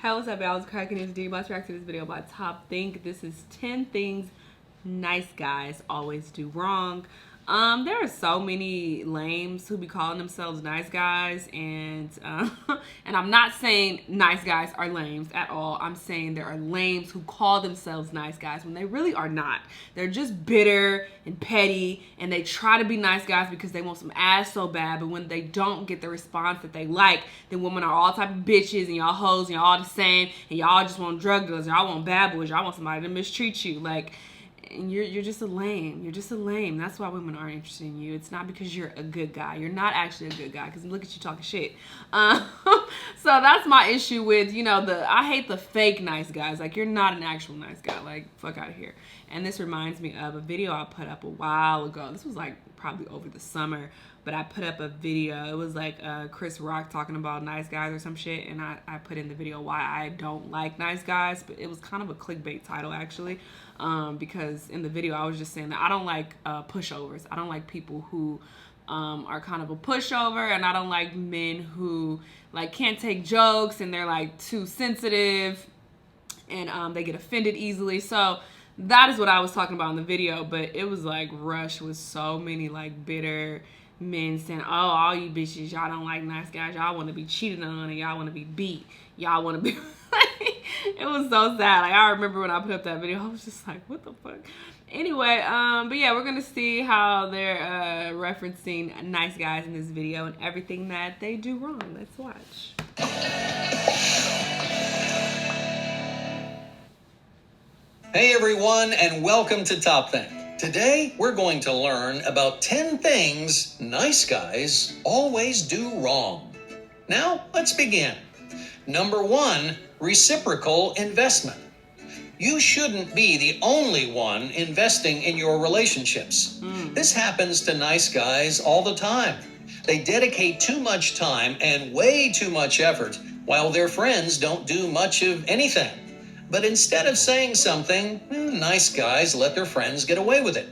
Hey, what's up, y'all? It's cracking this D. Let's react to this video by Top Think. This is 10 things nice guys always do wrong. There are so many lames who be calling themselves nice guys, and and I'm not saying nice guys are lames at all. I'm saying there are lames who call themselves nice guys when they really are not. They're just bitter and petty, and they try to be nice guys because they want some ass so bad, but when they don't get the response that they like, then women are all type of bitches, and y'all hoes, and y'all all the same, and y'all just want drug dealers, y'all want bad boys, y'all want somebody to mistreat you. Like, and you're just a lame. You're just a lame. That's why women aren't interested in you. It's not because you're a good guy. You're not actually a good guy, because look at you talking shit. So that's my issue with, I hate the fake nice guys. Like, you're not an actual nice guy. Like, fuck out of here. And this reminds me of a video I put up a while ago. This was like probably over the summer, but I put up a video. It was like Chris Rock talking about nice guys or some shit, and I put in the video why I don't like nice guys, but it was kind of a clickbait title, actually. Because in the video I was just saying that I don't like pushovers. I don't like people who are kind of a pushover, and I don't like men who like can't take jokes, and they're like too sensitive, and they get offended easily. So that is what I was talking about in the video, but it was like rushed with so many like bitter men saying, oh, all you bitches, y'all don't like nice guys, y'all want to be cheated on, and y'all want to be beat, y'all want to be it was so sad. Like, I remember when I put up that video, I was just like, what the fuck. Anyway, but yeah, we're gonna see how they're referencing nice guys in this video and everything that they do wrong. Let's watch. Hey everyone, and welcome to Top Think. Today, we're going to learn about 10 things nice guys always do wrong. Now, let's begin. Number 1, reciprocal investment. You shouldn't be the only one investing in your relationships. This happens to nice guys all the time. They dedicate too much time and way too much effort, while their friends don't do much of anything. But instead of saying something, nice guys let their friends get away with it.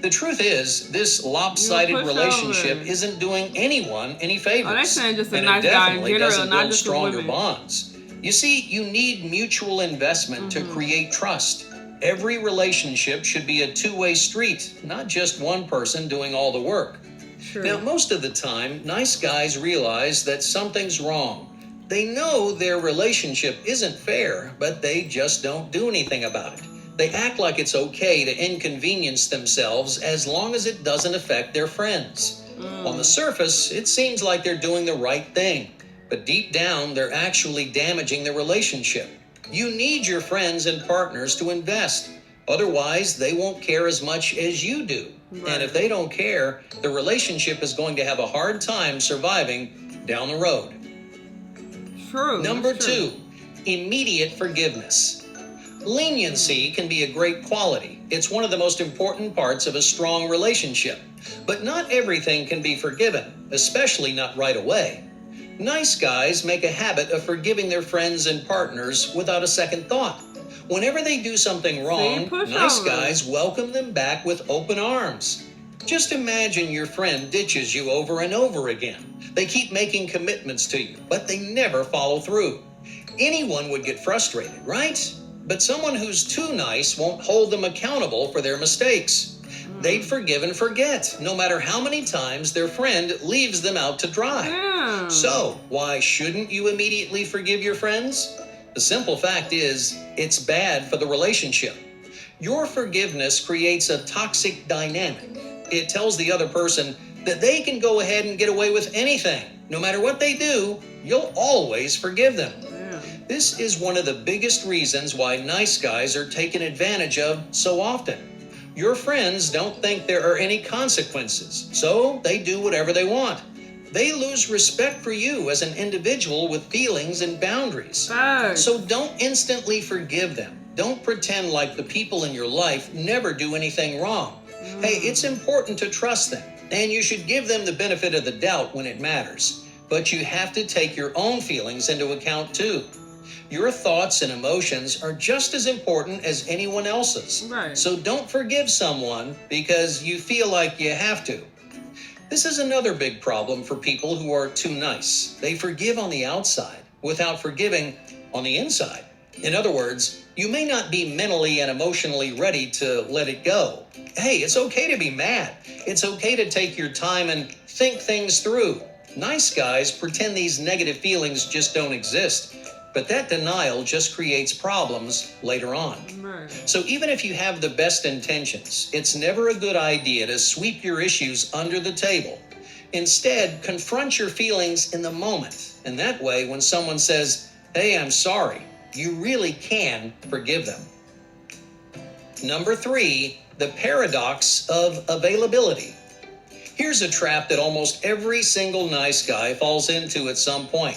The truth is, this lopsided relationship isn't doing anyone any favors. Oh, they're saying just a and nice it guy in definitely general, doesn't not build just stronger women. bonds. You see, you need mutual investment to create trust. Every relationship should be a two-way street, not just one person doing all the work. True. Now, most of the time, nice guys realize that something's wrong. They know their relationship isn't fair, but they just don't do anything about it. They act like it's okay to inconvenience themselves as long as it doesn't affect their friends. On the surface, it seems like they're doing the right thing, but deep down, they're actually damaging the relationship. You need your friends and partners to invest. Otherwise, they won't care as much as you do. Right. And if they don't care, the relationship is going to have a hard time surviving down the road. True. Number 2, immediate forgiveness. Leniency can be a great quality. It's one of the most important parts of a strong relationship. But not everything can be forgiven, especially not right away. Nice guys make a habit of forgiving their friends and partners without a second thought. Whenever they do something wrong, nice guys welcome them back with open arms. Just imagine your friend ditches you over and over again. They keep making commitments to you, but they never follow through. Anyone would get frustrated, right? But someone who's too nice won't hold them accountable for their mistakes. They'd forgive and forget, no matter how many times their friend leaves them out to dry. So, why shouldn't you immediately forgive your friends? The simple fact is, it's bad for the relationship. Your forgiveness creates a toxic dynamic. It tells the other person that they can go ahead and get away with anything. No matter what they do, you'll always forgive them. This is one of the biggest reasons why nice guys are taken advantage of so often. Your friends don't think there are any consequences, so they do whatever they want. They lose respect for you as an individual with feelings and boundaries. So don't instantly forgive them. Don't pretend like the people in your life never do anything wrong. Hey, it's important to trust them, and you should give them the benefit of the doubt when it matters. But you have to take your own feelings into account too. Your thoughts and emotions are just as important as anyone else's. So don't forgive someone because you feel like you have to. This is another big problem for people who are too nice. They forgive on the outside without forgiving on the inside. In other words, you may not be mentally and emotionally ready to let it go. Hey, it's okay to be mad. It's okay to take your time and think things through. Nice guys pretend these negative feelings just don't exist, but that denial just creates problems later on. Right. So even if you have the best intentions, it's never a good idea to sweep your issues under the table. Instead, confront your feelings in the moment. And that way, when someone says, "Hey, I'm sorry," you really can forgive them. Number 3, the paradox of availability. Here's a trap that almost every single nice guy falls into at some point.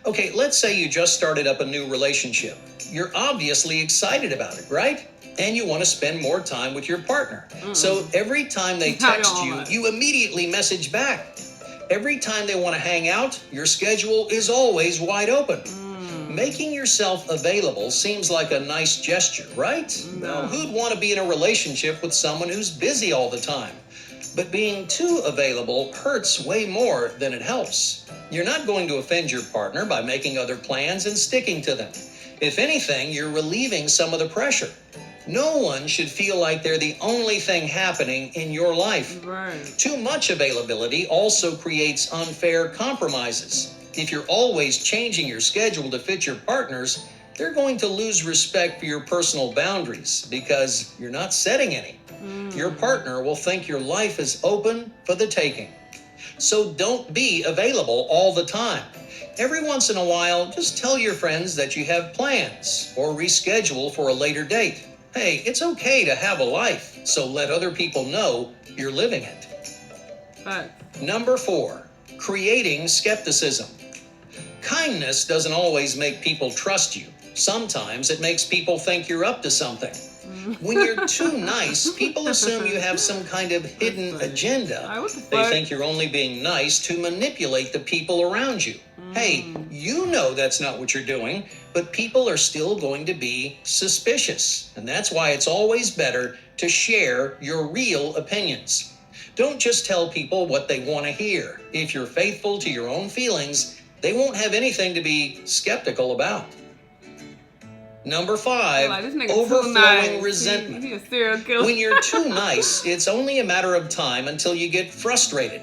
Okay, let's say you just started up a new relationship. You're obviously excited about it, right? And you want to spend more time with your partner. So every time they text you, you immediately message back. Every time they want to hang out, your schedule is always wide open. Making yourself available seems like a nice gesture, right? Now, who'd want to be in a relationship with someone who's busy all the time? But being too available hurts way more than it helps. You're not going to offend your partner by making other plans and sticking to them. If anything, you're relieving some of the pressure. No one should feel like they're the only thing happening in your life. Right. Too much availability also creates unfair compromises. If you're always changing your schedule to fit your partner's, they're going to lose respect for your personal boundaries because you're not setting any. Your partner will think your life is open for the taking. So don't be available all the time. Every once in a while, just tell your friends that you have plans or reschedule for a later date. Hey, it's okay to have a life, so let other people know you're living it. Number 4, creating skepticism. Kindness doesn't always make people trust you. Sometimes it makes people think you're up to something. When you're too nice, people assume you have some kind of hidden agenda. They think you're only being nice to manipulate the people around you. Hey, you know that's not what you're doing, but people are still going to be suspicious. And that's why it's always better to share your real opinions. Don't just tell people what they want to hear. If you're faithful to your own feelings, they won't have anything to be skeptical about. Number 5, overflowing resentment. He a serial killer. When you're too nice, it's only a matter of time until you get frustrated.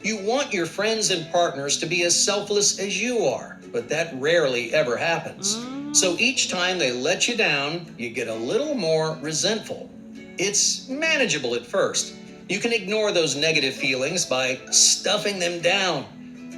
You want your friends and partners to be as selfless as you are, but that rarely ever happens. So each time they let you down, you get a little more resentful. It's manageable at first. You can ignore those negative feelings by stuffing them down.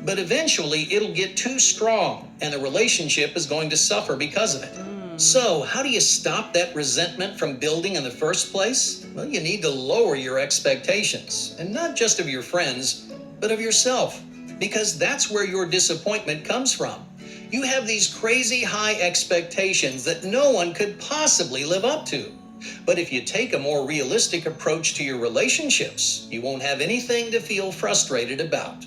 But eventually, it'll get too strong, and the relationship is going to suffer because of it. So, how do you stop that resentment from building in the first place? Well, you need to lower your expectations, and not just of your friends, but of yourself, because that's where your disappointment comes from. You have these crazy high expectations that no one could possibly live up to. But if you take a more realistic approach to your relationships, you won't have anything to feel frustrated about.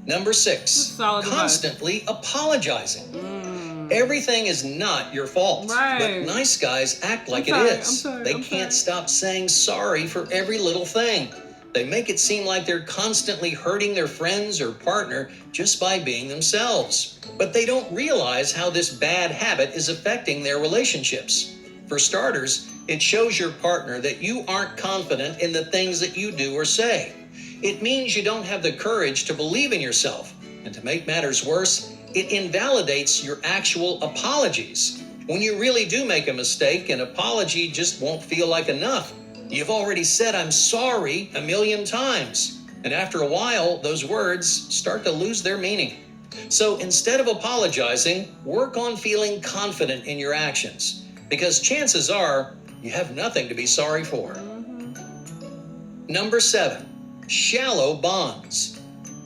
Number 6, constantly apologizing. Everything is not your fault, but nice guys act like it is. They can't stop saying sorry for every little thing. They make it seem like they're constantly hurting their friends or partner just by being themselves. But they don't realize how this bad habit is affecting their relationships. For starters, it shows your partner that you aren't confident in the things that you do or say. It means you don't have the courage to believe in yourself. And to make matters worse, it invalidates your actual apologies. When you really do make a mistake, an apology just won't feel like enough. You've already said "I'm sorry" a million times. And after a while, those words start to lose their meaning. So instead of apologizing, work on feeling confident in your actions. Because chances are, you have nothing to be sorry for. Number 7, shallow bonds.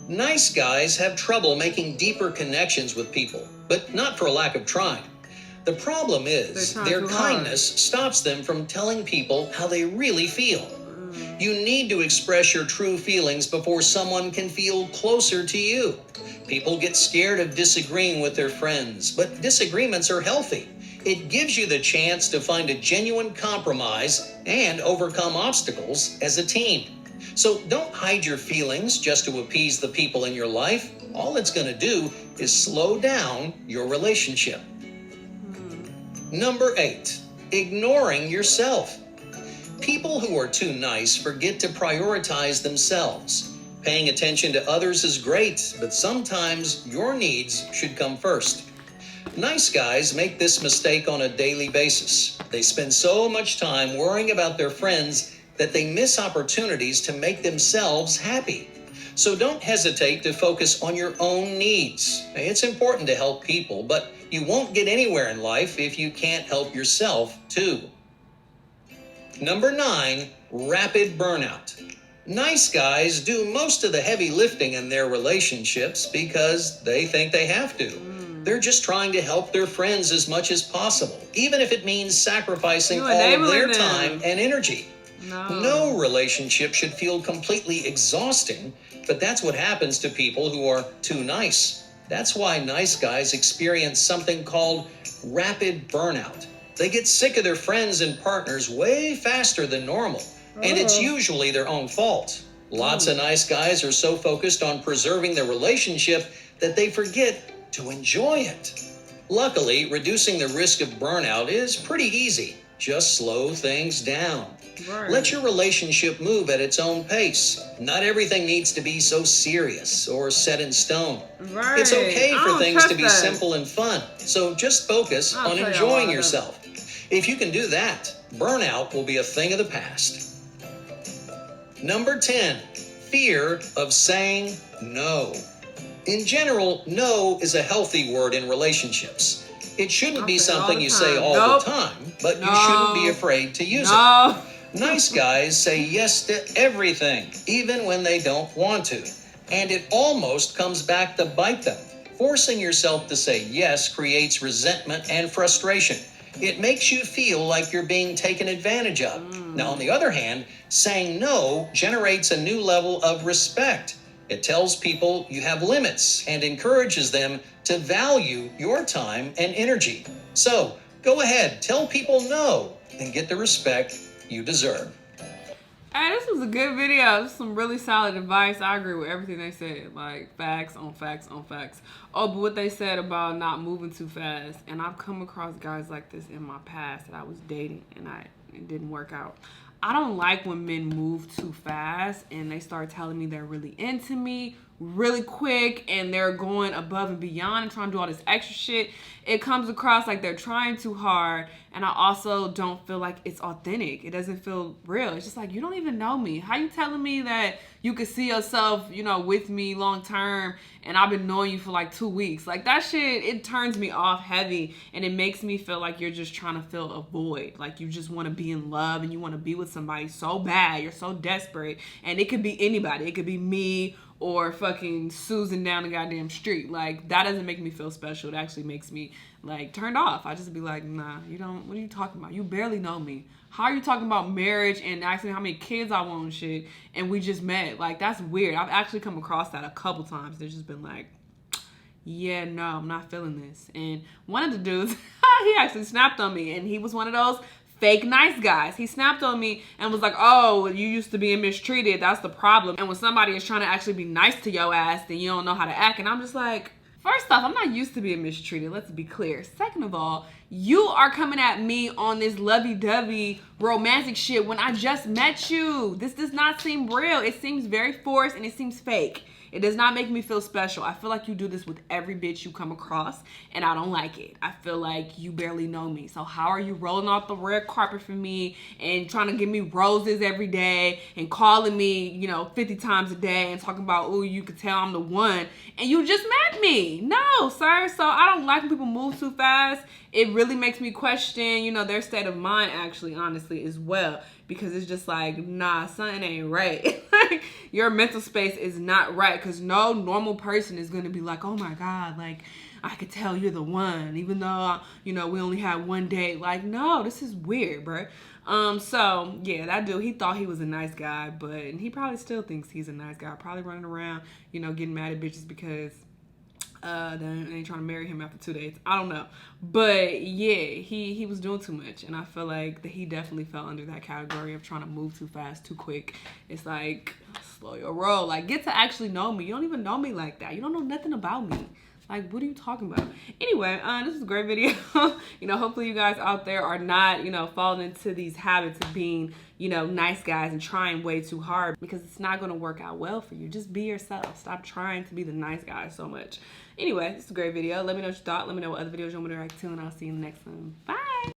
Nice guys have trouble making deeper connections with people, but not for a lack of trying. The problem is their kindness stops them from telling people how they really feel. You need to express your true feelings before someone can feel closer to you. People get scared of disagreeing with their friends, but disagreements are healthy. It gives you the chance to find a genuine compromise and overcome obstacles as a team. So don't hide your feelings just to appease the people in your life. all it's going to do is slow down your relationship. Number 8, ignoring yourself. People who are too nice forget to prioritize themselves. Paying attention to others is great, but sometimes your needs should come first. Nice guys make this mistake on a daily basis. They spend so much time worrying about their friends that they miss opportunities to make themselves happy. So don't hesitate to focus on your own needs. It's important to help people, but you won't get anywhere in life if you can't help yourself too. Number 9, rapid burnout. Nice guys do most of the heavy lifting in their relationships because they think they have to. They're just trying to help their friends as much as possible, even if it means sacrificing all of their time and energy. No relationship should feel completely exhausting, but that's what happens to people who are too nice. That's why nice guys experience something called rapid burnout. They get sick of their friends and partners way faster than normal, and it's usually their own fault. Lots of nice guys are so focused on preserving their relationship that they forget to enjoy it. Luckily, reducing the risk of burnout is pretty easy. Just slow things down. Let your relationship move at its own pace. Not everything needs to be so serious or set in stone. It's okay for things to be simple and fun, so just focus on enjoying yourself. If you can do that, burnout will be a thing of the past. Number 10, fear of saying no. In general, no is a healthy word in relationships. It shouldn't be something you say all the time, but you shouldn't be afraid to use it. Nice guys say yes to everything, even when they don't want to. And it almost comes back to bite them. Forcing yourself to say yes creates resentment and frustration. It makes you feel like you're being taken advantage of. Now, on the other hand, saying no generates a new level of respect. It tells people you have limits and encourages them to value your time and energy. So, go ahead, tell people no and get the respect you deserve. Hey, this was a good video. This is some really solid advice. I agree with everything they said. Like, facts on facts on facts. Oh, but what they said about not moving too fast. And I've come across guys like this in my past that I was dating and it didn't work out. I don't like when men move too fast and they start telling me they're really into me really quick and they're going above and beyond and trying to do all this extra shit. It comes across like they're trying too hard, and I also don't feel like it's authentic. It doesn't feel real. It's just like, you don't even know me. How you telling me that you could see yourself, with me long term, and I've been knowing you for like 2 weeks? Like, that shit, it turns me off heavy, and it makes me feel like you're just trying to fill a void. Like, you just want to be in love and you want to be with somebody so bad. You're so desperate, and it could be anybody. It could be me or fucking Susan down the goddamn street. Like, that doesn't make me feel special. It actually makes me, like, turned off. I just be like, nah, you don't, what are you talking about? You barely know me. How are you talking about marriage and asking how many kids I want and shit, and we just met? Like, that's weird. I've actually come across that a couple times. There's just been like, yeah, no, I'm not feeling this. And one of the dudes, he actually snapped on me, and he was one of those fake nice guys. He snapped on me and was like, oh, you used to being mistreated. That's the problem. And when somebody is trying to actually be nice to your ass, then you don't know how to act. And I'm just like, first off, I'm not used to being mistreated. Let's be clear. Second of all, you are coming at me on this lovey-dovey romantic shit when I just met you. This does not seem real. It seems very forced and it seems fake. It does not make me feel special. I feel like you do this with every bitch you come across, and I don't like it. I feel like you barely know me. So how are you rolling off the red carpet for me and trying to give me roses every day and calling me, 50 times a day and talking about, oh, you could tell I'm the one, and you just met me? No, sir. So I don't like when people move too fast. It really makes me question, their state of mind, actually, honestly, as well. Because it's just like, nah, something ain't right. Your mental space is not right. Because no normal person is going to be like, oh my God, like, I could tell you're the one. Even though, we only had one date. Like, no, this is weird, bro. So, yeah, that dude, he thought he was a nice guy. And he probably still thinks he's a nice guy. Probably running around, getting mad at bitches because They ain't trying to marry him after 2 days. I don't know. But yeah, he was doing too much. And I feel like that he definitely fell under that category of trying to move too fast, too quick. It's like, slow your roll. Like, get to actually know me. You don't even know me like that. You don't know nothing about me. Like, what are you talking about? Anyway, this is a great video. Hopefully you guys out there are not, falling into these habits of being, nice guys and trying way too hard, because it's not going to work out well for you. Just be yourself. Stop trying to be the nice guy so much. Anyway, this is a great video. Let me know what you thought. Let me know what other videos you want me to react to, and I'll see you in the next one. Bye.